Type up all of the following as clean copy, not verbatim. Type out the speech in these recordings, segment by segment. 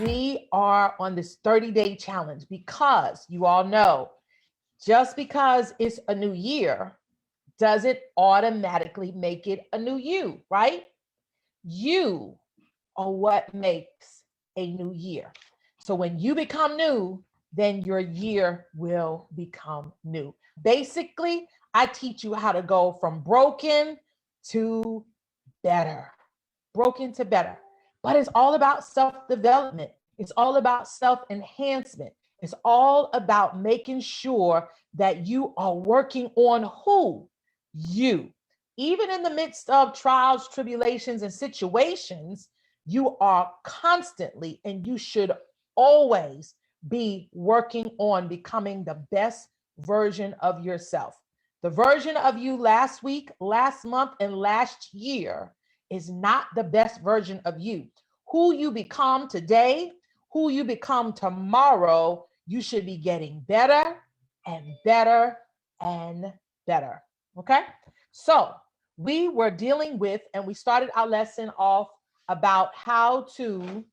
we are on this 30-day challenge because you all know just because it's a new year doesn't automatically make it a new you, right? You are what makes a new year. So when you become new, then your year will become new. Basically, I teach you how to go from broken to better. Broken to better. But it's all about self-development. It's all about self-enhancement. It's all about making sure that you are working on who? You. Even in the midst of trials, tribulations, and situations, you are constantly and you should always be working on becoming the best version of yourself. The version of you last week, last month, and last year is not the best version of you. Who you become today, who you become tomorrow, you should be getting better and better and better. Okay? So we were dealing with, and we started our lesson off about how to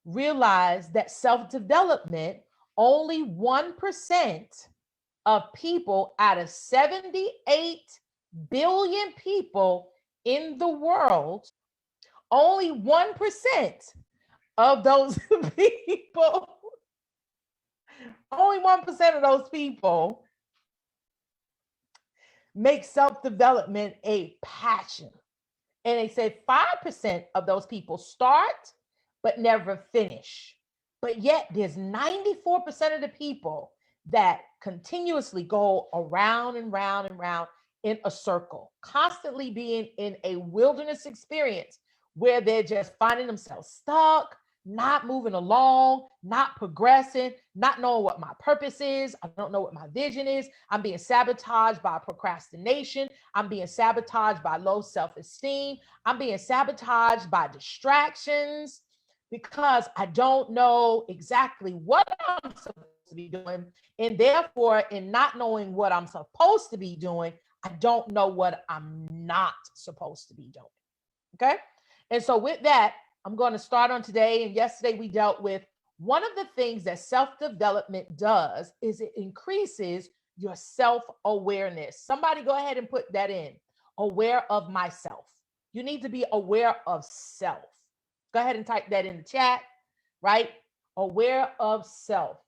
realize that self-development, only 1% of people out of 78 billion people in the world, only 1% of those people, only 1% of those people make self-development a passion. And they say 5% of those people start but never finish. But yet there's 94% of the people that continuously go around and round and round in a circle, constantly being in a wilderness experience where they're just finding themselves stuck, not moving along, not progressing, not knowing what my purpose is. I don't know what my vision is. I'm being sabotaged by procrastination. I'm being sabotaged by low self-esteem. I'm being sabotaged by distractions because I don't know exactly what I'm supposed to be doing. And therefore, in not knowing what I'm supposed to be doing, I don't know what I'm not supposed to be doing. Okay? And so with that, I'm going to start on today. And yesterday we dealt with one of the things that self-development does is it increases your self-awareness. Somebody go ahead and put that in. Aware of myself. You need to be aware of self. Go ahead and type that in the chat, right? Aware of self.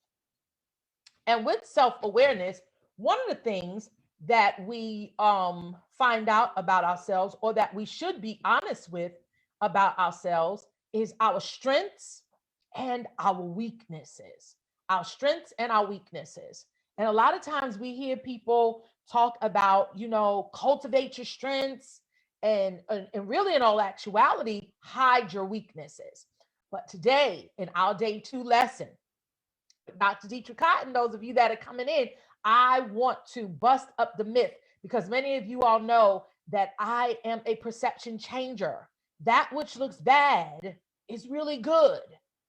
And with self-awareness, one of the things that we find out about ourselves, or that we should be honest with about ourselves, is our strengths and our weaknesses. Our strengths and our weaknesses. And a lot of times we hear people talk about, cultivate your strengths and really in all actuality, hide your weaknesses. But today in our day 2 lesson, Dr. Deirtre Cotton, those of you that are coming in, I want to bust up the myth because many of you all know that I am a perception changer. That which looks bad is really good.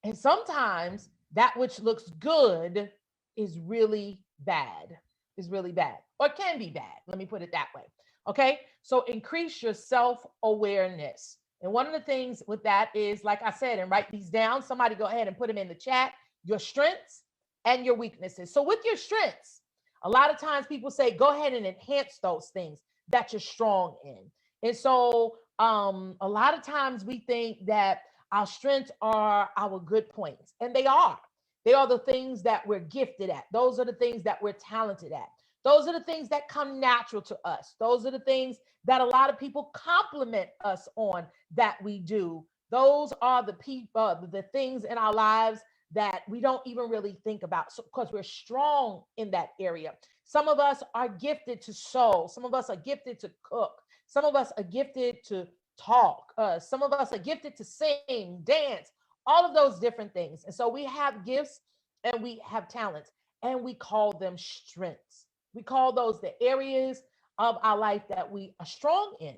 And sometimes that which looks good is really bad, or can be bad. Let me put it that way. Okay. So increase your self-awareness. And one of the things with that is, like I said, and write these down. Somebody go ahead and put them in the chat, your strengths and your weaknesses. So with your strengths, a lot of times people say, go ahead and enhance those things that you're strong in. And so a lot of times we think that our strengths are our good points, and they are. They are the things that we're gifted at. Those are the things that we're talented at. Those are the things that come natural to us. Those are the things that a lot of people compliment us on that we do. Those are the people, the things in our lives that we don't even really think about, because we're strong in that area. Some of us are gifted to sew. Some of us are gifted to cook. Some of us are gifted to talk. Some of us are gifted to sing, dance, all of those different things. And so we have gifts and we have talents, and we call them strengths. We call those the areas of our life that we are strong in.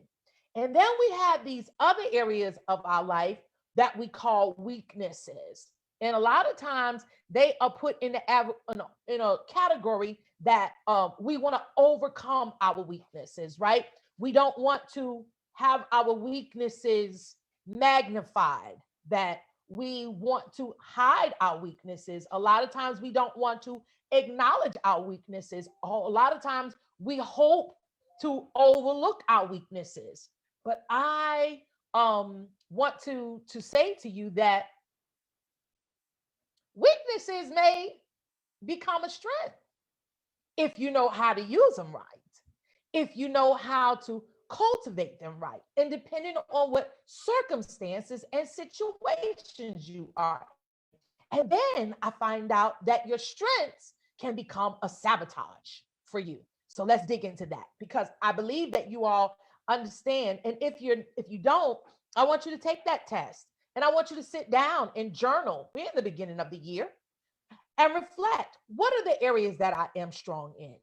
And then we have these other areas of our life that we call weaknesses. And a lot of times they are put in a category that we want to overcome our weaknesses, right? We don't want to have our weaknesses magnified, that we want to hide our weaknesses. A lot of times we don't want to acknowledge our weaknesses. A lot of times we hope to overlook our weaknesses. But I want to say to you that weaknesses may become a strength if you know how to use them right, if you know how to cultivate them right, and depending on what circumstances and situations you are in. And then I find out that your strengths can become a sabotage for you. So let's dig into that, because I believe that you all understand. And if you don't, I want you to take that test, and I want you to sit down and journal. We're in the beginning of the year, and reflect. What are the areas that I am strong in?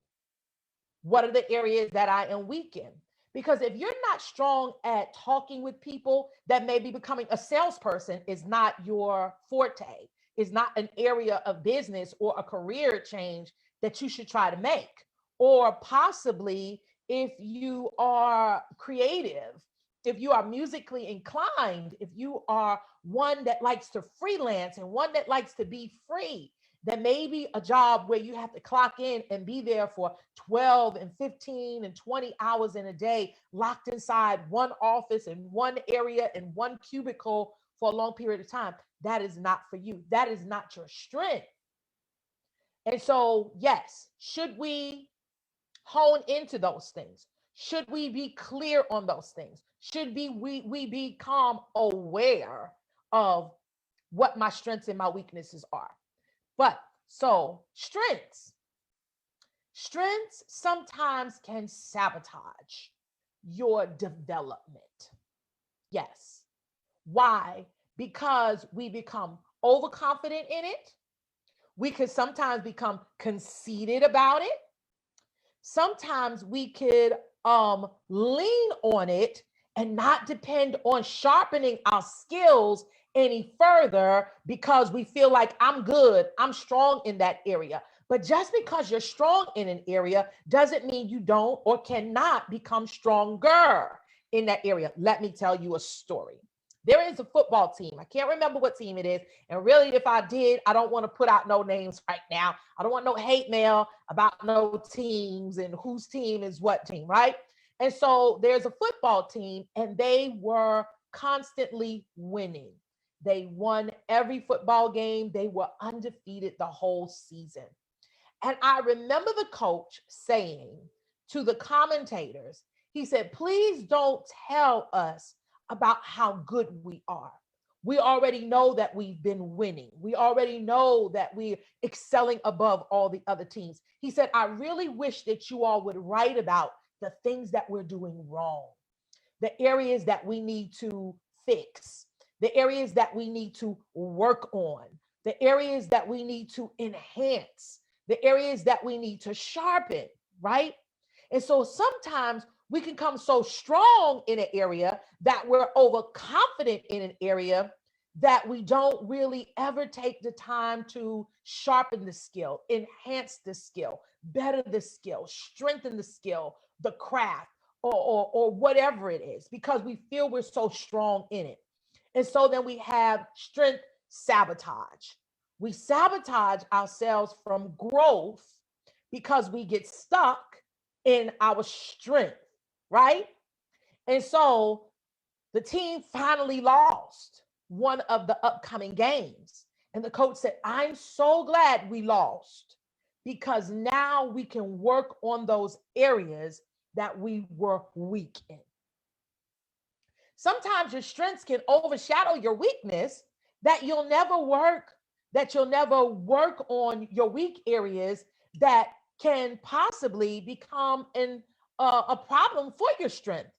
What are the areas that I am weak in? Because if you're not strong at talking with people, that maybe becoming a salesperson is not your forte, is not an area of business or a career change that you should try to make. Or possibly if you are creative, if you are musically inclined, if you are one that likes to freelance and one that likes to be free, then maybe a job where you have to clock in and be there for 12 and 15 and 20 hours in a day, locked inside one office in one area in one cubicle for a long period of time. That is not for you. That is not your strength. And so, yes, should we hone into those things? Should we be clear on those things? Should we become aware of what my strengths and my weaknesses are? But so strengths sometimes can sabotage your development. Yes. Why? Because we become overconfident in it. We could sometimes become conceited about it. Sometimes we could lean on it and not depend on sharpening our skills any further, because we feel like I'm good, I'm strong in that area. But just because you're strong in an area doesn't mean you don't or cannot become stronger in that area. Let me tell you a story. There is a football team. I can't remember what team it is. And really, if I did, I don't want to put out no names right now. I don't want no hate mail about no teams and whose team is what team, right? And so there's a football team, and they were constantly winning. They won every football game. They were undefeated the whole season. And I remember the coach saying to the commentators, he said, please don't tell us about how good we are. We already know that we've been winning. We already know that we're excelling above all the other teams. He said, I really wish that you all would write about the things that we're doing wrong, the areas that we need to fix, the areas that we need to work on, the areas that we need to enhance, the areas that we need to sharpen, right? And so sometimes we can come so strong in an area that we're overconfident in an area that we don't really ever take the time to sharpen the skill, enhance the skill, better the skill, strengthen the skill, the craft, or whatever it is, because we feel we're so strong in it. And so then we have strength sabotage. We sabotage ourselves from growth because we get stuck in our strength, right? And so the team finally lost one of the upcoming games. And the coach said, I'm so glad we lost, because now we can work on those areas that we were weak in. Sometimes your strengths can overshadow your weakness, that you'll never work on your weak areas that can possibly become a problem for your strength.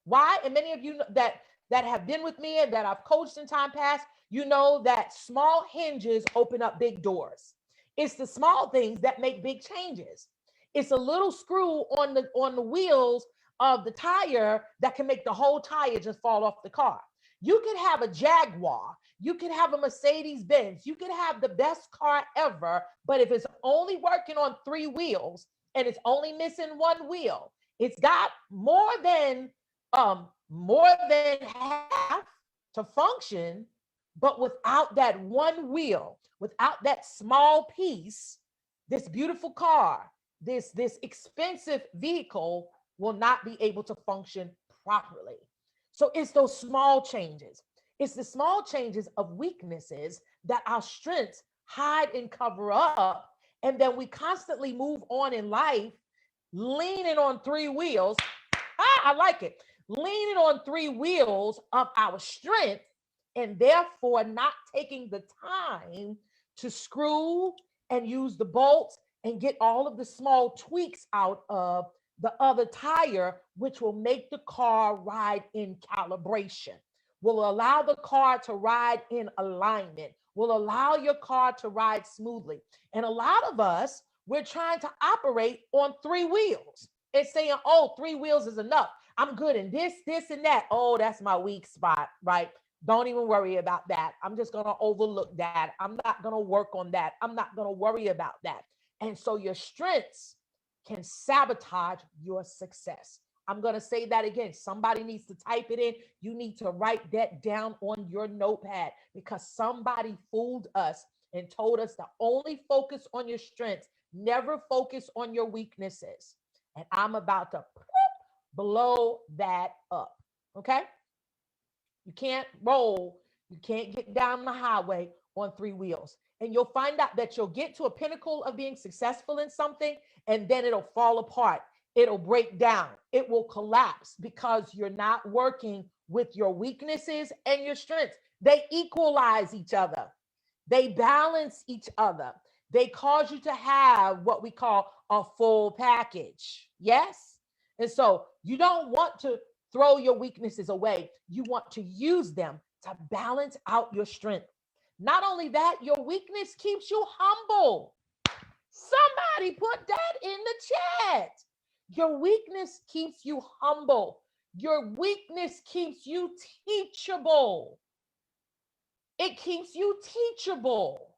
Why? And many of you that have been with me and that I've coached in time past, you know that small hinges open up big doors. It's the small things that make big changes. It's a little screw on the wheels of the tire that can make the whole tire just fall off the car. You could have a Jaguar, you could have a Mercedes Benz, you could have the best car ever, but if it's only working on 3 wheels and it's only missing 1 wheel, it's got more than half to function, but without that one wheel, without that small piece, this beautiful car, this expensive vehicle will not be able to function properly. So it's those small changes. It's the small changes of weaknesses that our strengths hide and cover up. And then we constantly move on in life, leaning on three wheels. I like it. Leaning on three wheels of our strength, and therefore not taking the time to screw and use the bolts and get all of the small tweaks out of the other tire, which will make the car ride in calibration, will allow the car to ride in alignment, will allow your car to ride smoothly. And a lot of us, we're trying to operate on three wheels and saying, oh, three wheels is enough. I'm good in this, and that. Oh, that's my weak spot, right? Don't even worry about that. I'm just going to overlook that. I'm not going to work on that. I'm not going to worry about that. And so your strengths can sabotage your success. I'm going to say that again. Somebody needs to type it in. You need to write that down on your notepad, because somebody fooled us and told us to only focus on your strengths, never focus on your weaknesses. And I'm about to blow that up. Okay? You can't roll, you can't get down the highway on three wheels. And you'll find out that you'll get to a pinnacle of being successful in something, and then it'll fall apart. It'll break down. It will collapse because you're not working with your weaknesses and your strengths. They equalize each other. They balance each other. They cause you to have what we call a full package. Yes? And so you don't want to throw your weaknesses away. You want to use them to balance out your strength. Not only that, your weakness keeps you humble. Somebody put that in the chat. Your weakness keeps you humble. Your weakness keeps you teachable. It keeps you teachable.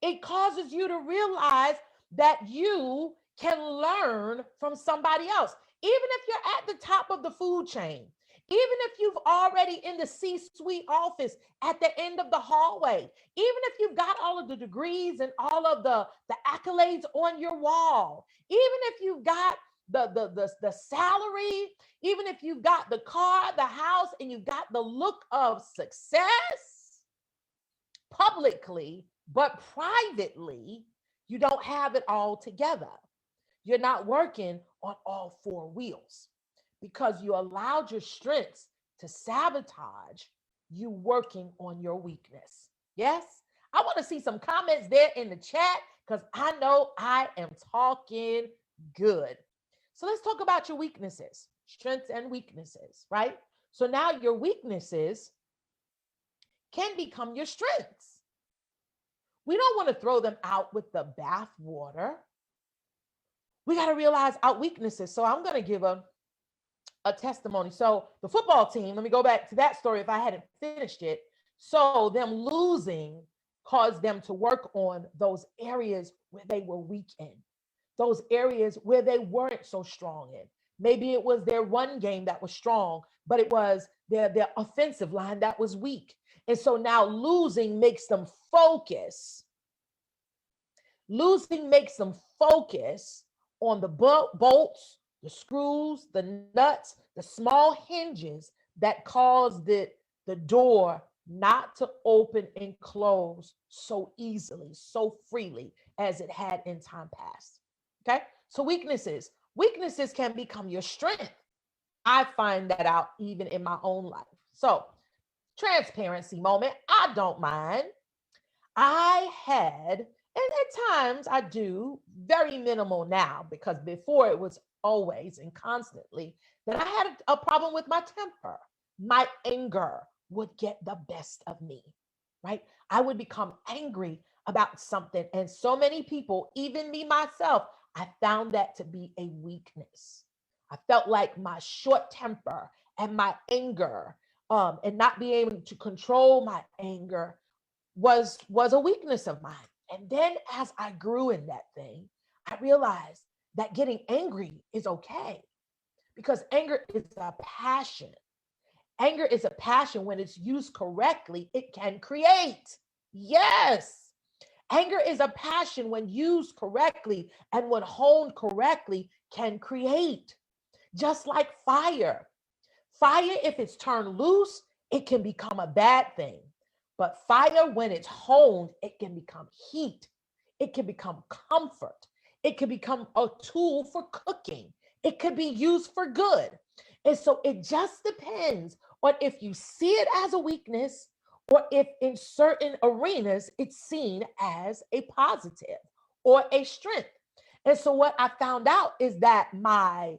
It causes you to realize that you can learn from somebody else. Even if you're at the top of the food chain, even if you've already in the C-suite office at the end of the hallway, even if you've got all of the degrees and all of the accolades on your wall, even if you've got the salary, even if you've got the car, the house, and you've got the look of success publicly, but privately, you don't have it all together. You're not working on all four wheels because you allowed your strengths to sabotage you working on your weakness. Yes? I want to see some comments there in the chat because I know I am talking good. So let's talk about your weaknesses, strengths and weaknesses, right? So now your weaknesses can become your strengths. We don't want to throw them out with the bath water. We got to realize our weaknesses. So I'm going to give a testimony. So the football team, let me go back to that story if I hadn't finished it. So them losing caused them to work on those areas where they were weak in, those areas where they weren't so strong in. Maybe it was their run game that was strong, but it was their offensive line that was weak. And so now losing makes them focus. Losing makes them focus on the bolts, the screws, the nuts, the small hinges that cause the door not to open and close so easily, so freely as it had in time past. Okay? So weaknesses can become your strength. I find that out even in my own life. So transparency moment. I don't mind. I had, and at times I do, very minimal now, because before it was always and constantly that I had a problem with my temper. My anger would get the best of me, right? I would become angry about something. And so many people, even me myself, I found that to be a weakness. I felt like my short temper and my anger and not being able to control my anger was a weakness of mine. And then as I grew in that thing, I realized that getting angry is okay, because anger is a passion. Anger is a passion. When it's used correctly, it can create. Yes. Anger is a passion when used correctly and when honed correctly can create. Just like fire. Fire, if it's turned loose, it can become a bad thing. But fire, when it's honed, it can become heat. It can become comfort. It can become a tool for cooking. It could be used for good. And so it just depends on if you see it as a weakness or if in certain arenas it's seen as a positive or a strength. And so what I found out is that my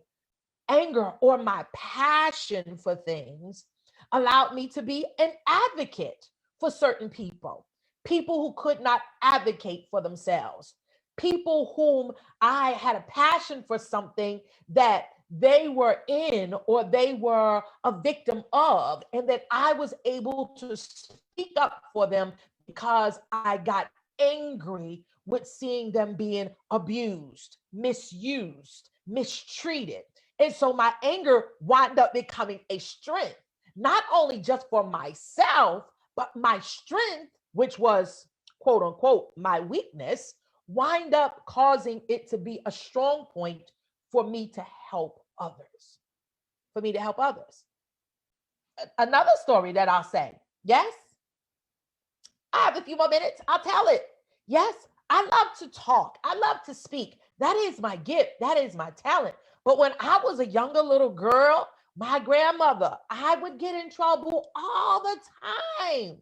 anger or my passion for things allowed me to be an advocate for certain people, people who could not advocate for themselves, people whom I had a passion for something that they were in or they were a victim of, and that I was able to speak up for them because I got angry with seeing them being abused, misused, mistreated. And so my anger wound up becoming a strength, not only just for myself, but my strength, which was quote unquote my weakness, wind up causing it to be a strong point for me to help others. For me to help others. Another story that I'll say, yes, I have a few more minutes, I'll tell it. Yes, I love to talk, I love to speak. That is my gift, that is my talent. But when I was a younger little girl, my grandmother, I would get in trouble all the time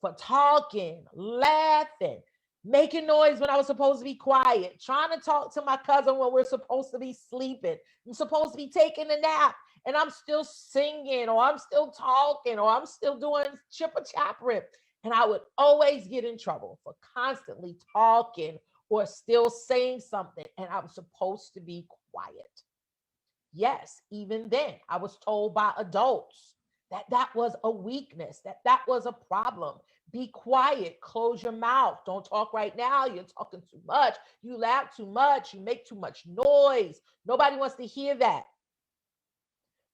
for talking, laughing, making noise when I was supposed to be quiet, trying to talk to my cousin when we're supposed to be sleeping. I'm supposed to be taking a nap and I'm still singing or I'm still talking or I'm still doing chipper chappering. And I would always get in trouble for constantly talking or still saying something. And I was supposed to be quiet. Yes, even then, I was told by adults that that was a weakness, that that was a problem. Be quiet, close your mouth. Don't talk right now. You're talking too much. You laugh too much. You make too much noise. Nobody wants to hear that.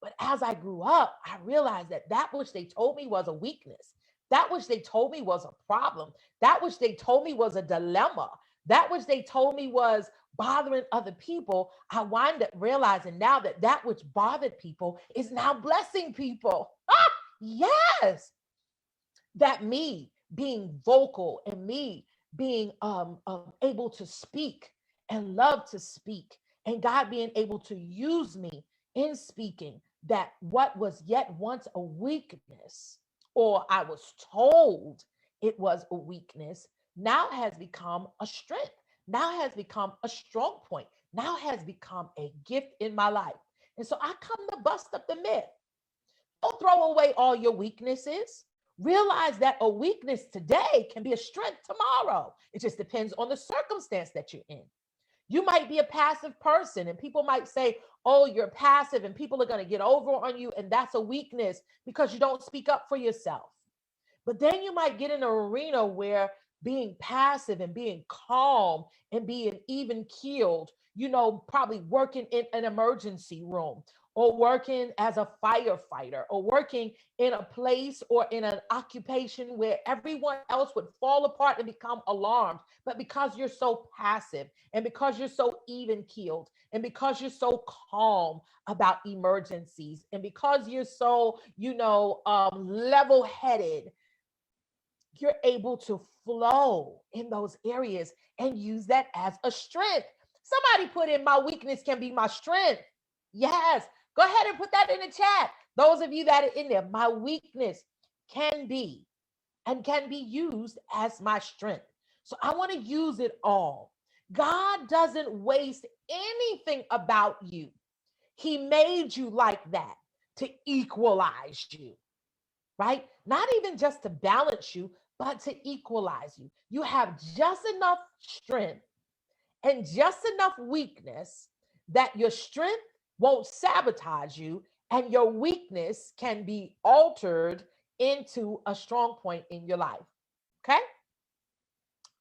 But as I grew up, I realized that that which they told me was a weakness, that which they told me was a problem, that which they told me was a dilemma, that which they told me was bothering other people, I wind up realizing now that that which bothered people is now blessing people. Ah, yes, that me being vocal and me being able to speak and love to speak, and God being able to use me in speaking, that what was yet once a weakness, or I was told it was a weakness, now has become a strength, now has become a strong point, now has become a gift in my life. And so I come to bust up the myth. Don't throw away all your weaknesses. Realize that a weakness today can be a strength tomorrow. It just depends on the circumstance that you're in. You might be a passive person, and people might say, oh, you're passive, and people are going to get over on you, and that's a weakness because you don't speak up for yourself. But then you might get in an arena where being passive and being calm and being even keeled, probably working in an emergency room or working as a firefighter or working in a place or in an occupation where everyone else would fall apart and become alarmed. But because you're so passive and because you're so even keeled and because you're so calm about emergencies and because you're so, level headed, you're able to flow in those areas and use that as a strength. Somebody put in, my weakness can be my strength. Yes, go ahead and put that in the chat. Those of you that are in there, my weakness can be and can be used as my strength. So I want to use it all. God doesn't waste anything about you. He made you like that to equalize you, right? Not even just to balance you, but to equalize you. You have just enough strength and just enough weakness that your strength won't sabotage you and your weakness can be altered into a strong point in your life. Okay?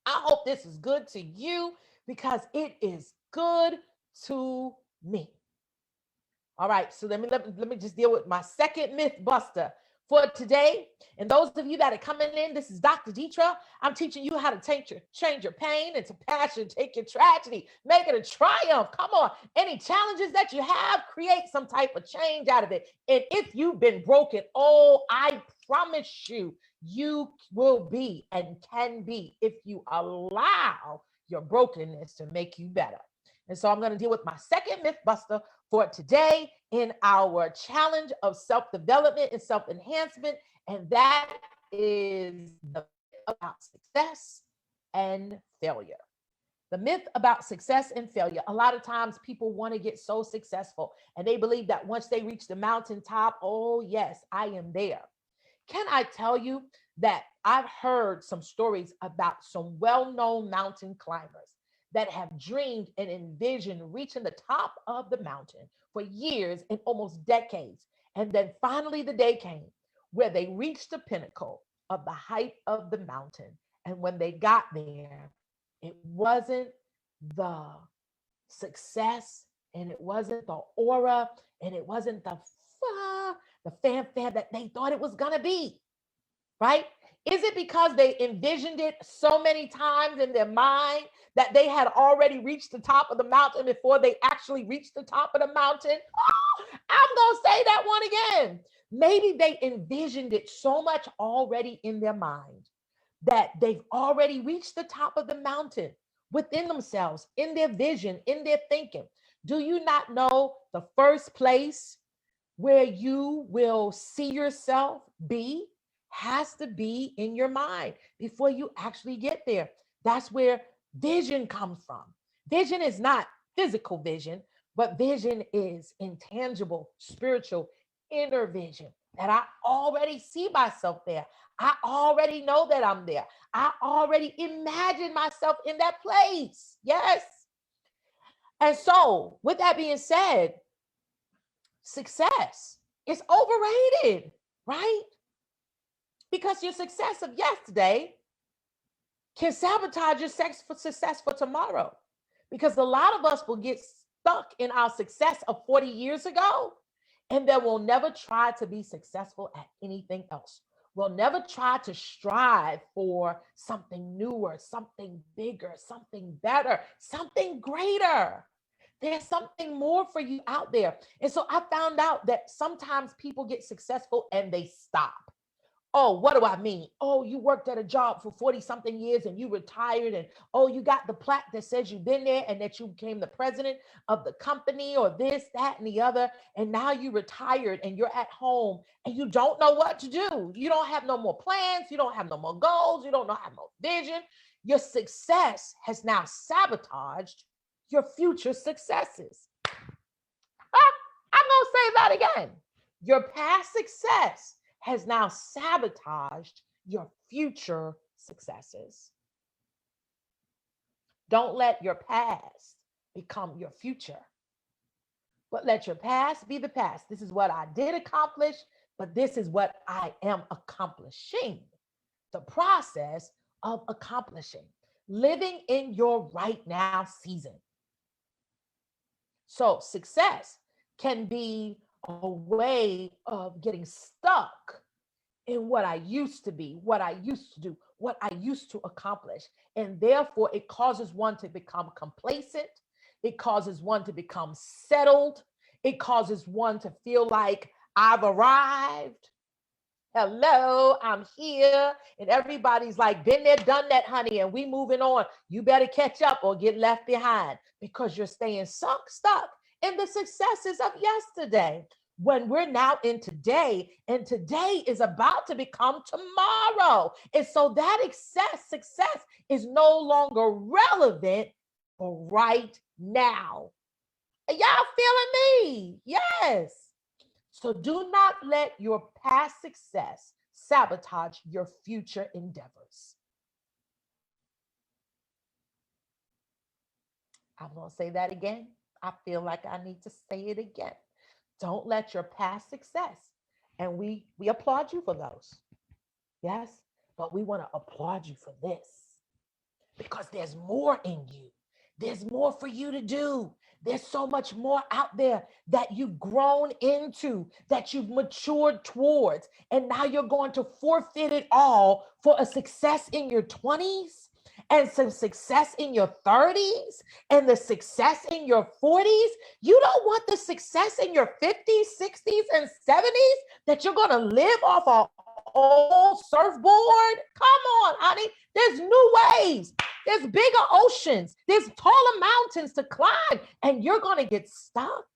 I hope this is good to you because it is good to me. All right, so let me just deal with my second myth buster for today. And those of you that are coming in, this is Dr. Deirtre. I'm teaching you how to change your pain into passion, take your tragedy, make it a triumph. Come on, any challenges that you have, create some type of change out of it. And if you've been broken, oh, I promise you, you will be and can be if you allow your brokenness to make you better. And so I'm going to deal with my second myth buster for today in our challenge of self-development and self-enhancement, and that is the myth about success and failure. The myth about success and failure. A lot of times people want to get so successful and they believe that once they reach the mountaintop, oh yes, I am there. Can I tell you that I've heard some stories about some well-known mountain climbers that have dreamed and envisioned reaching the top of the mountain for years and almost decades. And then finally the day came where they reached the pinnacle of the height of the mountain. And when they got there, it wasn't the success and it wasn't the aura and it wasn't the fanfare that they thought it was going to be, right? Is it because they envisioned it so many times in their mind that they had already reached the top of the mountain before they actually reached the top of the mountain? Oh, I'm going to say that one again. Maybe they envisioned it so much already in their mind that they've already reached the top of the mountain within themselves, in their vision, in their thinking. Do you not know the first place where you will see yourself be has to be in your mind before you actually get there? That's where vision comes from. Vision is not physical vision, but vision is intangible, spiritual, inner vision that I already see myself there. I already know that I'm there. I already imagine myself in that place. Yes. And so, with that being said, success is overrated, right? Because your success of yesterday can sabotage your success for tomorrow. Because a lot of us will get stuck in our success of 40 years ago, and then we'll never try to be successful at anything else. We'll never try to strive for something newer, something bigger, something better, something greater. There's something more for you out there. And so I found out that sometimes people get successful and they stop. Oh, what do I mean? Oh, you worked at a job for 40 something years and you retired, and oh, you got the plaque that says you've been there and that you became the president of the company or this, that, and the other. And now you retired and you're at home and you don't know what to do. You don't have no more plans. You don't have no more goals. You don't have no vision. Your success has now sabotaged your future successes. I'm going to say that again. Your past success has now sabotaged your future successes. Don't let your past become your future, but let your past be the past. This is what I did accomplish, but this is what I am accomplishing. The process of accomplishing, living in your right now season. So success can be a way of getting stuck in what I used to be, what I used to do, what I used to accomplish. And therefore, it causes one to become complacent. It causes one to become settled. It causes one to feel like I've arrived. Hello, I'm here. And everybody's like, been there, done that, honey, and we moving on. You better catch up or get left behind because you're staying stuck in the successes of yesterday. When we're now in today, and today is about to become tomorrow. And so that success is no longer relevant for right now. Are y'all feeling me? Yes. So do not let your past success sabotage your future endeavors. I'm going to say that again. I feel like I need to say it again. Don't let your past success, and we applaud you for those. Yes, but we want to applaud you for this because there's more in you. There's more for you to do. There's so much more out there that you've grown into, that you've matured towards. And now you're going to forfeit it all for a success in your 20s and some success in your 30s and the success in your 40s. You don't want the success in your 50s, 60s, and 70s that you're going to live off an old surfboard. Come on, honey. There's new waves. There's bigger oceans. There's taller mountains to climb, and you're going to get stuck.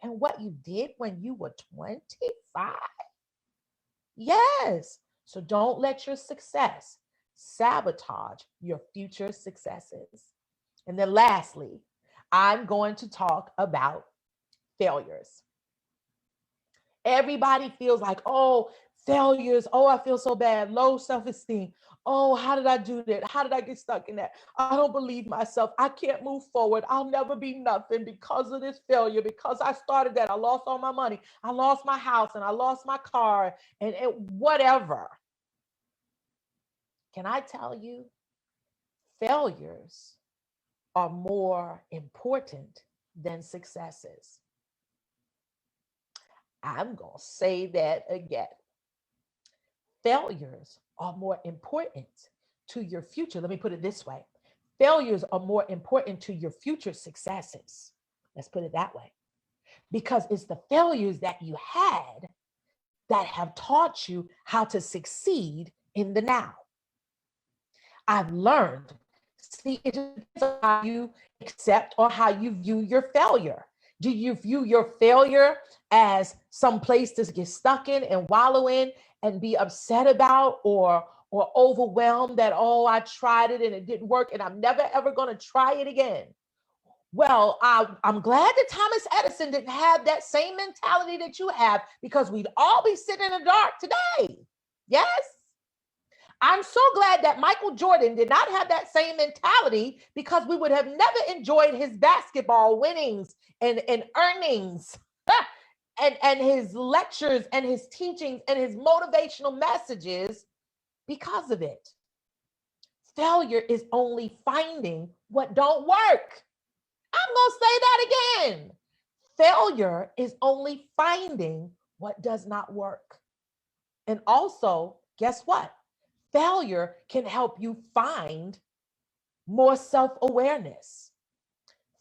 And what you did when you were 25? Yes. So don't let your success sabotage your future successes. And then lastly, I'm going to talk about failures. Everybody feels like, oh, failures. Oh, I feel so bad. Low self-esteem. Oh, how did I do that? How did I get stuck in that? I don't believe myself. I can't move forward. I'll never be nothing because of this failure, because I started that. I lost all my money. I lost my house and I lost my car and whatever. Can I tell you, failures are more important than successes. I'm going to say that again. Failures are more important to your future. Let me put it this way. Failures are more important to your future successes. Let's put it that way. Because it's the failures that you had that have taught you how to succeed in the now. I've learned, see, it depends on how you accept or how you view your failure. Do you view your failure as some place to get stuck in and wallow in and be upset about, or overwhelmed that, oh, I tried it and it didn't work and I'm never ever going to try it again? Well, I'm glad that Thomas Edison didn't have that same mentality that you have, because we'd all be sitting in the dark today. Yes? I'm so glad that Michael Jordan did not have that same mentality, because we would have never enjoyed his basketball winnings and earnings and his lectures and his teachings and his motivational messages because of it. Failure is only finding what don't work. I'm going to say that again. Failure is only finding what does not work. And also, guess what? Failure can help you find more self-awareness.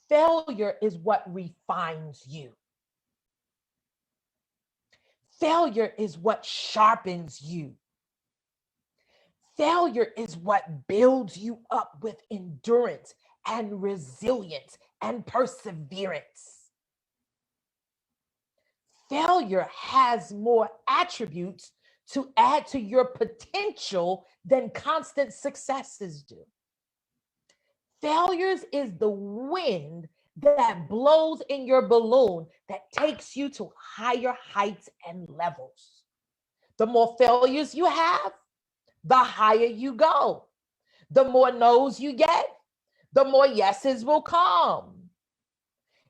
Failure is what refines you. Failure is what sharpens you. Failure is what builds you up with endurance and resilience and perseverance. Failure has more attributes to add to your potential than constant successes do. Failures is the wind that blows in your balloon that takes you to higher heights and levels. The more failures you have, the higher you go. The more no's you get, the more yeses will come.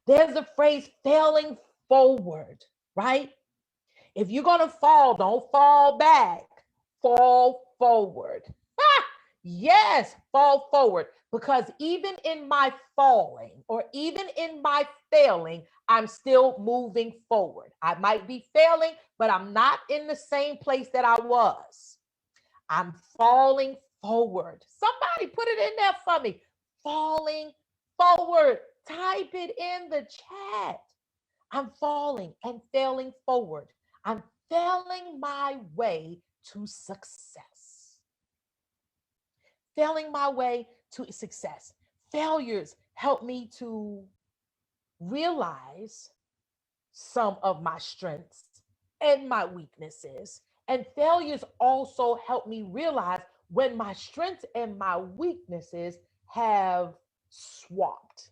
There's a phrase, failing forward, right? If you're going to fall, don't fall back. Fall forward. Yes, fall forward. Because even in my falling or even in my failing, I'm still moving forward. I might be failing, but I'm not in the same place that I was. I'm falling forward. Somebody put it in there for me. Falling forward. Type it in the chat. I'm falling and failing forward. I'm failing my way to success. Failing my way to success. Failures help me to realize some of my strengths and my weaknesses. And failures also help me realize when my strengths and my weaknesses have swapped.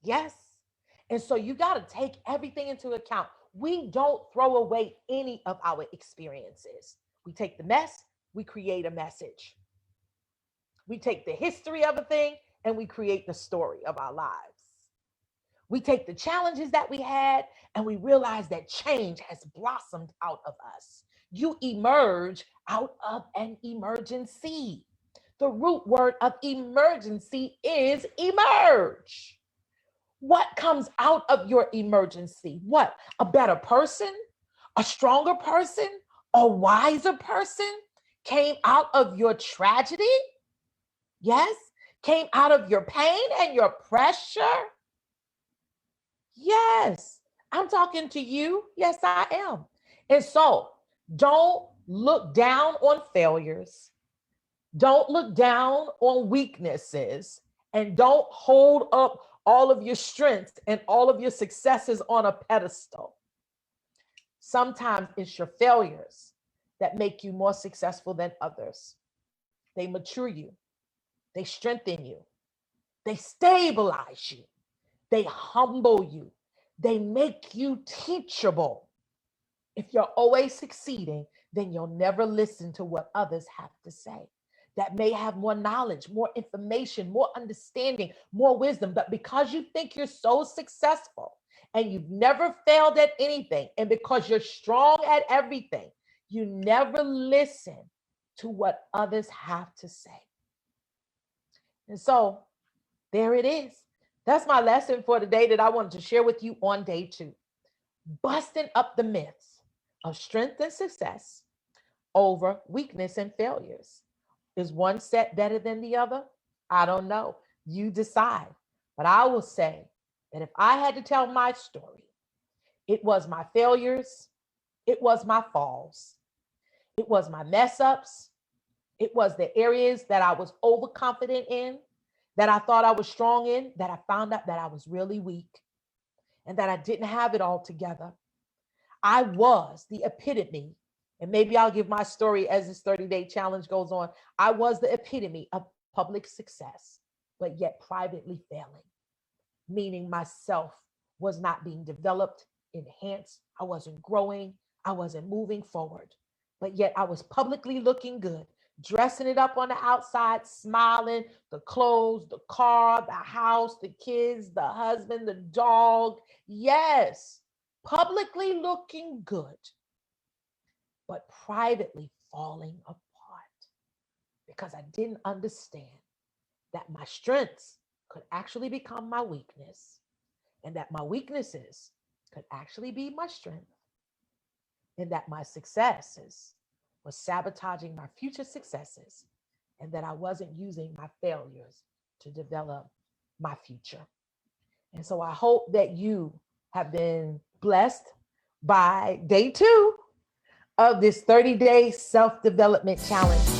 Yes. And so you got to take everything into account. We don't throw away any of our experiences. We take the mess, we create a message. We take the history of a thing and we create the story of our lives. We take the challenges that we had and we realize that change has blossomed out of us. You emerge out of an emergency. The root word of emergency is emerge. What comes out of your emergency? What? A better person? A stronger person? A wiser person? Came out of your tragedy? Yes? Came out of your pain and your pressure? Yes. I'm talking to you. Yes, I am. And so don't look down on failures. Don't look down on weaknesses, and don't hold up all of your strengths and all of your successes on a pedestal. Sometimes it's your failures that make you more successful than others. They mature you. They strengthen you. They stabilize you. They humble you. They make you teachable. If you're always succeeding, then you'll never listen to what others have to say. That may have more knowledge, more information, more understanding, more wisdom. But because you think you're so successful and you've never failed at anything, and because you're strong at everything, you never listen to what others have to say. And so there it is. That's my lesson for today that I wanted to share with you on day 2. Busting up the myths of strength and success over weakness and failures. Is one set better than the other? I don't know. You decide. But I will say that if I had to tell my story, it was my failures, it was my falls, it was my mess ups, it was the areas that I was overconfident in, that I thought I was strong in, that I found out that I was really weak and that I didn't have it all together. I was the epitome, and maybe I'll give my story as this 30-day challenge goes on. I was the epitome of public success, but yet privately failing, meaning myself was not being developed, enhanced. I wasn't growing. I wasn't moving forward, but yet I was publicly looking good, dressing it up on the outside, smiling, the clothes, the car, the house, the kids, the husband, the dog. Yes, publicly looking good, but privately falling apart because I didn't understand that my strengths could actually become my weakness, and that my weaknesses could actually be my strength, and that my successes was sabotaging my future successes, and that I wasn't using my failures to develop my future. And so I hope that you have been blessed by day 2 of this 30-day self-development challenge.